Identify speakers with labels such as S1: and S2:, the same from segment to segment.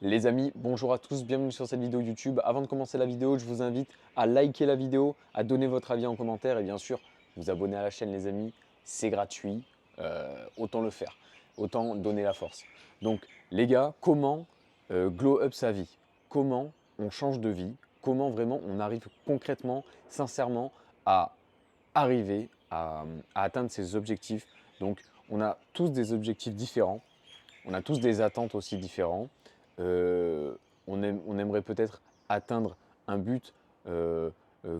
S1: Les amis, bonjour à tous, bienvenue sur cette vidéo YouTube. Avant de commencer la vidéo, je vous invite à liker la vidéo, à donner votre avis en commentaire et bien sûr, vous abonner à la chaîne les amis, c'est gratuit, autant le faire, autant donner la force. Donc les gars, comment glow up sa vie? Comment on change de vie? Comment vraiment on arrive concrètement, sincèrement à arriver à atteindre ses objectifs? Donc on a tous des objectifs différents. On a tous des attentes aussi différentes. Euh, on aimerait peut-être atteindre un but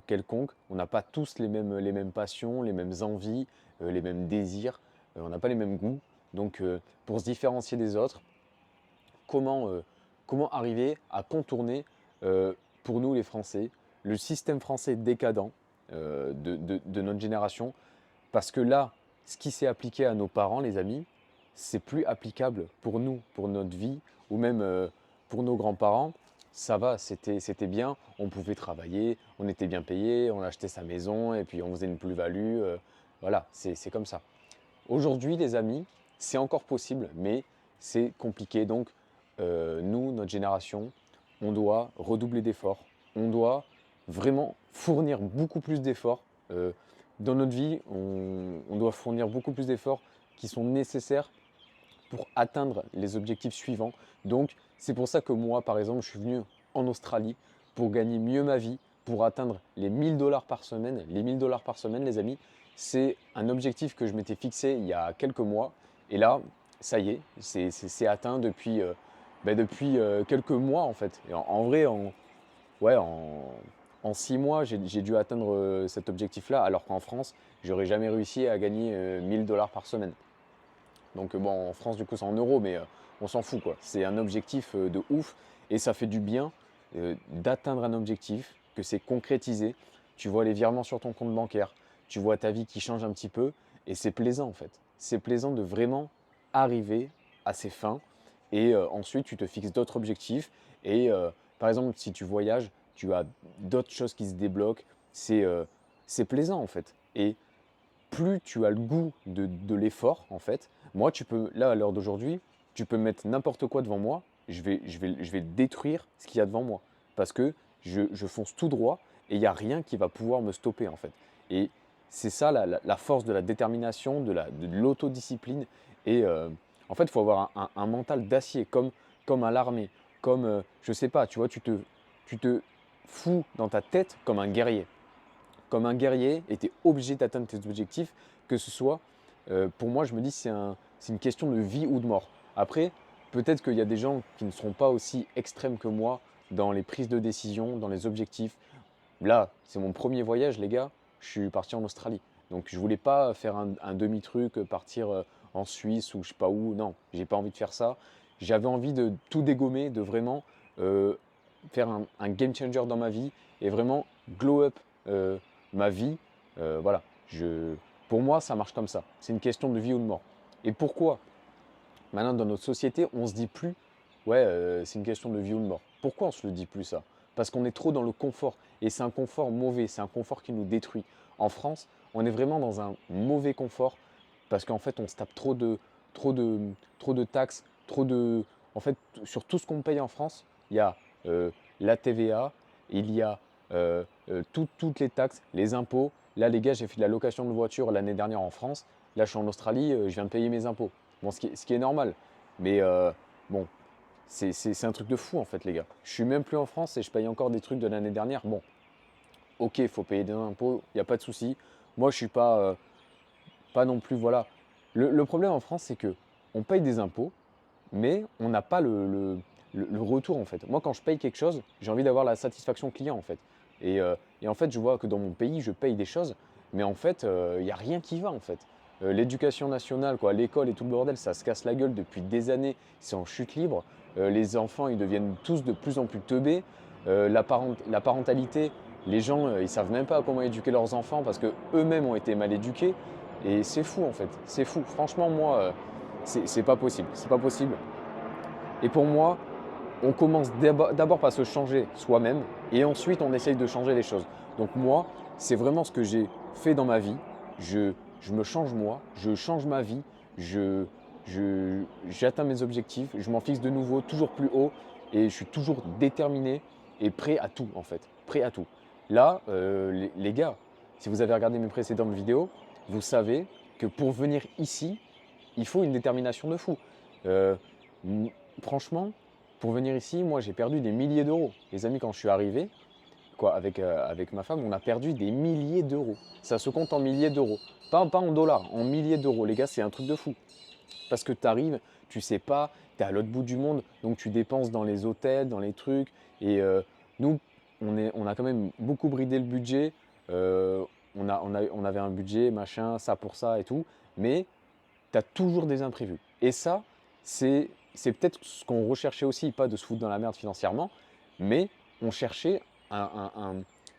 S1: quelconque. On n'a pas tous les mêmes passions, les mêmes envies, les mêmes désirs. On n'a pas les mêmes goûts. Donc, pour se différencier des autres, comment, comment arriver à contourner, pour nous les Français, le système français décadent de notre génération, parce que là, ce qui s'est appliqué à nos parents, les amis, c'est plus applicable pour nous, pour notre vie, ou même pour nos grands-parents. Ça va, c'était bien, on pouvait travailler, on était bien payé, on achetait sa maison et puis on faisait une plus-value. Voilà, c'est comme ça. Aujourd'hui, les amis, c'est encore possible, mais c'est compliqué. Donc, nous, notre génération, on doit redoubler d'efforts. On doit vraiment fournir beaucoup plus d'efforts. Dans notre vie, on doit fournir beaucoup plus d'efforts qui sont nécessaires pour atteindre les objectifs suivants. Donc, c'est pour ça que moi, par exemple, je suis venu en Australie pour gagner mieux ma vie, pour atteindre les 1000 $ par semaine. Les 1000 $ par semaine, les amis, c'est un objectif que je m'étais fixé il y a quelques mois. Et là, ça y est, c'est atteint depuis quelques mois en fait. Et en vrai, ouais, en 6 mois, j'ai dû atteindre cet objectif-là, alors qu'en France, j'aurais jamais réussi à gagner 1000 $ par semaine. Donc bon, en France, du coup, c'est en euros, mais on s'en fout, quoi. C'est un objectif de ouf et ça fait du bien d'atteindre un objectif, que c'est concrétisé. Tu vois les virements sur ton compte bancaire, tu vois ta vie qui change un petit peu et c'est plaisant, en fait. C'est plaisant de vraiment arriver à ses fins et ensuite, tu te fixes d'autres objectifs et par exemple, si tu voyages, tu as d'autres choses qui se débloquent. C'est plaisant, en fait. Et plus tu as le goût de l'effort, en fait, moi, tu peux, là, à l'heure d'aujourd'hui, tu peux mettre n'importe quoi devant moi, je vais détruire ce qu'il y a devant moi. Parce que je fonce tout droit et il n'y a rien qui va pouvoir me stopper, en fait. Et c'est ça la force de la détermination, de l'autodiscipline. Et en fait, il faut avoir un mental d'acier, comme à l'armée, comme, je sais pas, tu vois, tu te fous dans ta tête comme un guerrier et tu es obligé d'atteindre tes objectifs, que ce soit, pour moi, je me dis, c'est une question de vie ou de mort. Après, peut-être qu'il y a des gens qui ne seront pas aussi extrêmes que moi dans les prises de décision, dans les objectifs. Là, c'est mon premier voyage, les gars. Je suis parti en Australie. Donc, je voulais pas faire un demi-truc, partir en Suisse ou je sais pas où. Non, j'ai pas envie de faire ça. J'avais envie de tout dégommer, de vraiment faire un game changer dans ma vie et vraiment glow up ma vie. Voilà, pour moi, ça marche comme ça. C'est une question de vie ou de mort. Et pourquoi maintenant dans notre société, on se dit plus, ouais, c'est une question de vie ou de mort. Pourquoi on se le dit plus ça? Parce qu'on est trop dans le confort. Et c'est un confort mauvais, c'est un confort qui nous détruit. En France, on est vraiment dans un mauvais confort parce qu'en fait, on se tape trop de, trop de taxes, trop de. En fait, sur tout ce qu'on paye en France, il y a la TVA, il y a toutes les taxes, les impôts. Là, les gars, j'ai fait de la location de voiture l'année dernière en France. Là, je suis en Australie, je viens de payer mes impôts. Bon, ce qui est normal. Mais bon, c'est un truc de fou en fait, les gars. Je suis même plus en France et je paye encore des trucs de l'année dernière. Bon, ok, il faut payer des impôts, il n'y a pas de souci. Moi, je suis pas non plus, voilà. Le problème en France, c'est que on paye des impôts, mais on n'a pas le retour en fait. Moi, quand je paye quelque chose, j'ai envie d'avoir la satisfaction client en fait. Et en fait, je vois que dans mon pays, je paye des choses, mais en fait, il n'y a rien qui va en fait. L'éducation nationale, quoi, l'école et tout le bordel, ça se casse la gueule depuis des années, c'est en chute libre. Les enfants, ils deviennent tous de plus en plus teubés. La parentalité, les gens, ils savent même pas comment éduquer leurs enfants parce que eux-mêmes ont été mal éduqués. Et c'est fou en fait, c'est fou. Franchement, moi, c'est pas possible. C'est pas possible. Et pour moi, on commence d'abord par se changer soi-même et ensuite on essaye de changer les choses. Donc moi, c'est vraiment ce que j'ai fait dans ma vie. Je me change moi, je change ma vie, j'atteins mes objectifs, je m'en fixe de nouveau toujours plus haut et je suis toujours déterminé et prêt à tout en fait, prêt à tout. Là, les gars, si vous avez regardé mes précédentes vidéos, vous savez que pour venir ici, il faut une détermination de fou. Euh, m- Franchement, pour venir ici, moi j'ai perdu des milliers d'euros. Les amis, quand je suis arrivé, quoi, avec ma femme, on a perdu des milliers d'euros. Ça se compte en milliers d'euros. Pas en dollars, en milliers d'euros. Les gars, c'est un truc de fou. Parce que tu arrives, tu sais pas, tu es à l'autre bout du monde, donc tu dépenses dans les hôtels, dans les trucs. Et nous, on a quand même beaucoup bridé le budget. Euh, on avait un budget, machin, ça pour ça et tout. Mais tu as toujours des imprévus. Et ça, c'est peut-être ce qu'on recherchait aussi, pas de se foutre dans la merde financièrement, mais on cherchait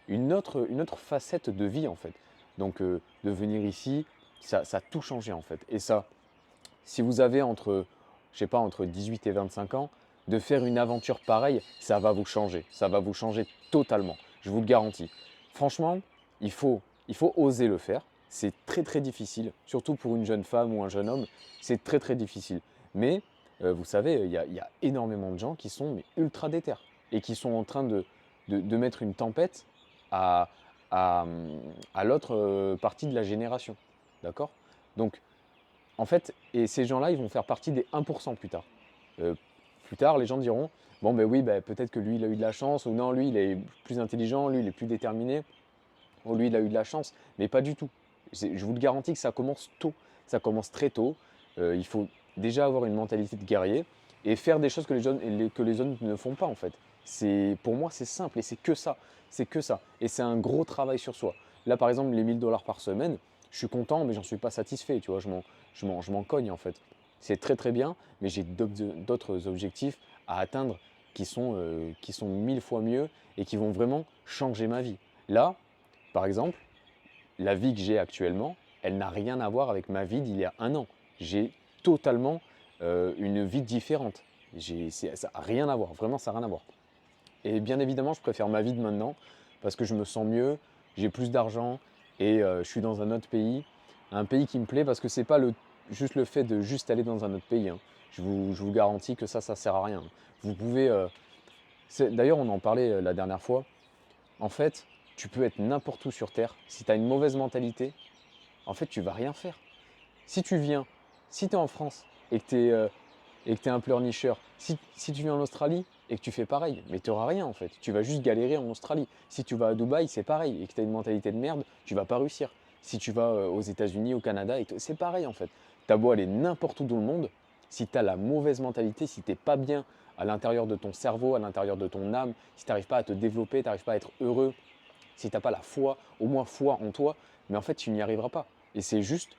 S1: une autre facette de vie en fait. Donc de venir ici, ça a tout changé en fait. Et ça, si vous avez je sais pas, entre 18 et 25 ans, de faire une aventure pareille, ça va vous changer. Ça va vous changer totalement. Je vous le garantis. Franchement, il faut, il faut oser le faire. C'est très très difficile, surtout pour une jeune femme ou un jeune homme. C'est très très difficile. Mais vous savez, il y a énormément de gens qui sont mais, ultra déter et qui sont en train de mettre une tempête à, à, à l'autre partie de la génération. D'accord? Donc, en fait, et ces gens-là, ils vont faire partie des 1% plus tard. Euh, Plus tard, les gens diront, bon ben oui, ben, peut-être que lui, il a eu de la chance, ou non, lui, il est plus intelligent, lui, il est plus déterminé, ou lui, il a eu de la chance, mais pas du tout. Je vous le garantis que ça commence tôt, ça commence très tôt. Il faut déjà avoir une mentalité de guerrier et faire des choses que les autres ne font pas en fait. Pour moi, c'est simple et c'est que ça. C'est que ça. Et c'est un gros travail sur soi. Là, par exemple, les 1000 $ par semaine, je suis content, mais j'en suis pas satisfait. Tu vois, je m'en cogne en fait. C'est très très bien, mais j'ai d'autres objectifs à atteindre qui sont 1000 fois mieux et qui vont vraiment changer ma vie. Là, par exemple, la vie que j'ai actuellement, elle n'a rien à voir avec ma vie d'il y a un an. J'ai totalement une vie différente. Ça n'a rien à voir, vraiment ça n'a rien à voir. Et bien évidemment, je préfère ma vie de maintenant parce que je me sens mieux, j'ai plus d'argent et je suis dans un pays qui me plaît parce que c'est pas juste le fait de juste aller dans un autre pays, hein. Je vous garantis que ça sert à rien. Vous pouvez, d'ailleurs, on en parlait la dernière fois. En fait, tu peux être n'importe où sur Terre. Si tu as une mauvaise mentalité, en fait, tu vas rien faire. Si tu viens, si tu es en France et que tu es un pleurnicheur, si tu viens en Australie et que tu fais pareil, mais tu n'auras rien en fait. Tu vas juste galérer en Australie. Si tu vas à Dubaï, c'est pareil et que tu as une mentalité de merde, tu vas pas réussir. Si tu vas aux États-Unis, au Canada, c'est pareil en fait. Tu as beau aller n'importe où dans le monde, si tu as la mauvaise mentalité, si tu n'es pas bien à l'intérieur de ton cerveau, à l'intérieur de ton âme, si tu n'arrives pas à te développer, tu n'arrives pas à être heureux, si tu n'as pas la foi, au moins foi en toi, mais en fait, tu n'y arriveras pas. Et c'est juste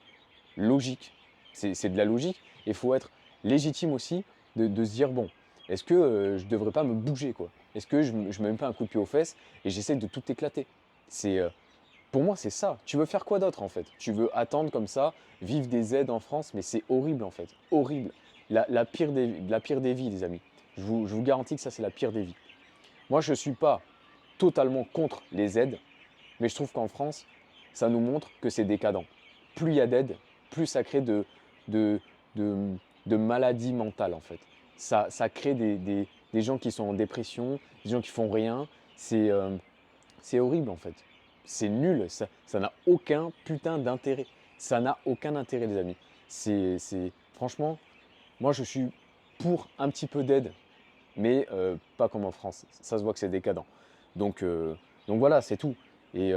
S1: logique. C'est de la logique. Il faut être légitime aussi de se dire, bon, est-ce que je ne devrais pas me bouger quoi? Est-ce que je ne me mets pas un coup de pied aux fesses et j'essaie de tout éclater? C'est, pour moi, c'est ça. Tu veux faire quoi d'autre en fait? Tu veux attendre comme ça, vivre des aides en France, mais c'est horrible en fait. Horrible. La pire des vies, les amis. Je vous garantis que ça, c'est la pire des vies. Moi, je ne suis pas totalement contre les aides, mais je trouve qu'en France, ça nous montre que c'est décadent. Plus il y a d'aides, plus ça crée de, de, de maladies mentales en fait. Ça crée des gens qui sont en dépression, des gens qui font rien. C'est horrible en fait. C'est nul, ça n'a aucun putain d'intérêt. Ça n'a aucun intérêt les amis. Franchement, moi je suis pour un petit peu d'aide, mais pas comme en France. Ça se voit que c'est décadent. Donc, euh, donc voilà, c'est tout. Et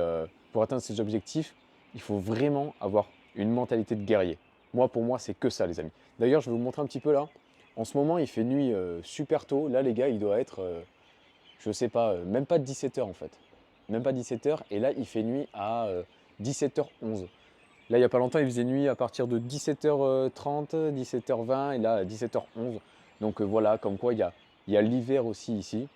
S1: pour atteindre ces objectifs, il faut vraiment avoir une mentalité de guerrier. Moi, pour moi, c'est que ça, les amis. D'ailleurs, je vais vous montrer un petit peu là. En ce moment, il fait nuit super tôt. Là, les gars, il doit être, je sais pas, même pas 17 h en fait. Même pas 17 h. Et là, il fait nuit à 17 h 11. Là, il n'y a pas longtemps, il faisait nuit à partir de 17 h 30, 17 h 20 et là, à 17 h 11. Donc voilà, comme quoi il y a l'hiver aussi ici.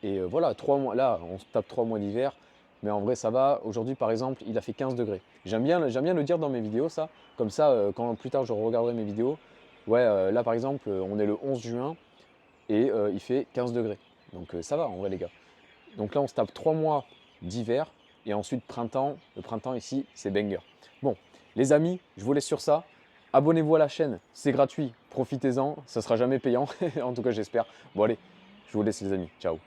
S1: Et voilà, 3 mois, là, on se tape 3 mois d'hiver, mais en vrai, ça va. Aujourd'hui, par exemple, il a fait 15 degrés. J'aime bien le dire dans mes vidéos, ça. Comme ça, quand plus tard je regarderai mes vidéos, ouais, là, par exemple, on est le 11 juin et il fait 15 degrés. Donc ça va, en vrai, les gars. Donc là, on se tape 3 mois d'hiver et ensuite printemps. Le printemps ici, c'est banger. Bon, les amis, je vous laisse sur ça. Abonnez-vous à la chaîne, c'est gratuit, profitez-en, ça sera jamais payant, en tout cas j'espère. Bon allez, je vous laisse les amis, ciao.